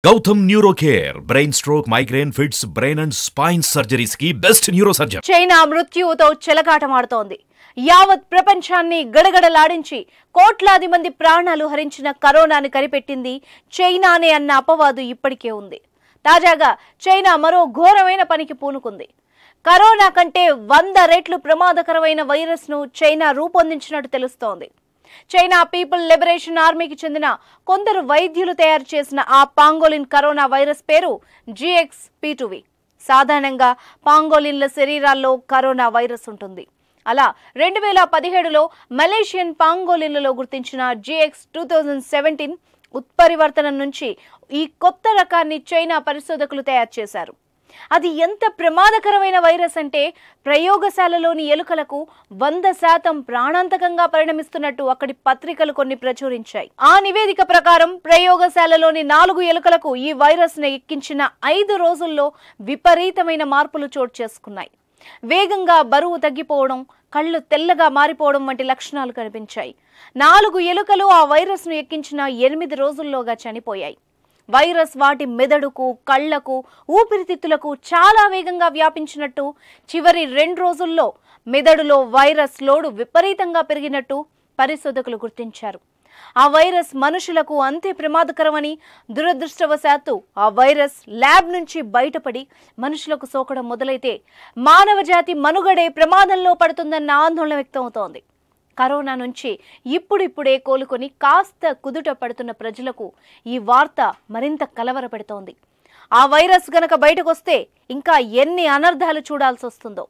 Gautam Neurocare, brain stroke, migraine, fits, brain and spine surgeries की best neurosurgeon. China మృత్యువుతో చెలగాటమాడుతోంది. యావత్ ప్రపంచాన్ని గడగడలాడించి కోట్లాది మంది ప్రాణాలు హరించిన కరోనాను కనిపెట్టింది చైనానే అన్న అపవాదు ఇప్పటికే ఉంది. తాజాగా చైనా మరో ఘోరమైన పనికి పూనుకుంది. కరోనా కంటే 100 రెట్లు ప్రమాదకరమైన వైరస్ ను చైనా రూపొందించినట్టు తెలుస్తోంది. చైనా పీపుల్ లిబరేషన్ ఆర్మీకి చెందిన కొందరు వైద్యులు తయారు చేసిన ఆ పాంగోలిన్ కరోనా వైరస్ పేరు GXP2V. సాధారణంగా పాంగోలిన్ల శరీరాల్లో కరోనా వైరస్ ఉంటుంది. అలా 2017లో మలేషియన్ పాంగోలిన్లలో గుర్తించిన GX2017 ఉత్పరివర్తనం నుంచి ఈ కొత్త రకాన్ని చైనా పరిశోధకులు తయారు చేశారు. అది ఎంత ప్రమాదకరమైన వైరస్ అంటే ప్రయోగశాలలోని ఎలుకలకు 100% ప్రాణాంతకంగా పరిణమిస్తున్నట్టు అక్కడి పత్రికలు కొన్ని ప్రచురించాయి. ఆ నివేదిక ప్రకారం ప్రయోగశాలలోని 4 ఎలుకలకు ఈ వైరస్ ను ఎక్కించిన 5 రోజుల్లో విపరీతమైన మార్పులు చోటు చేసుకున్నాయి. వేగంగా బరువు తగ్గిపోవడం, కళ్ళు తెల్లగా మారిపోవడం వంటి లక్షణాలు కనిపించాయి. 4 ఎలుకలు ఆ వైరస్ ను ఎక్కించిన 8 రోజుల్లోగా చనిపోయాయి. వైరస్ వాటి మెదడుకు, కళ్లకు, ఊపిరితిత్తులకు చాలా వేగంగా వ్యాపించినట్టు, చివరి 2 రోజుల్లో మెదడులో వైరస్ లోడు విపరీతంగా పెరిగినట్టు పరిశోధకులు గుర్తించారు. ఆ వైరస్ మనుషులకు అంతే ప్రమాదకరమని, దురదృష్టవశాత్తు ఆ వైరస్ ల్యాబ్ నుంచి బయటపడి మనుషులకు సోకడం మొదలైతే మానవ జాతి మనుగడే ప్రమాదంలో పడుతుందన్న ఆందోళన వ్యక్తమవుతోంది. కరోనా నుంచి ఇప్పుడిప్పుడే కోలుకొని కాస్త కుదుట పడుతున్న ప్రజలకు ఈ వార్త మరింత కలవరపెడుతోంది. ఆ వైరస్ గనక బయటకొస్తే ఇంకా ఎన్ని అనర్థాలు చూడాల్సి వస్తుందో.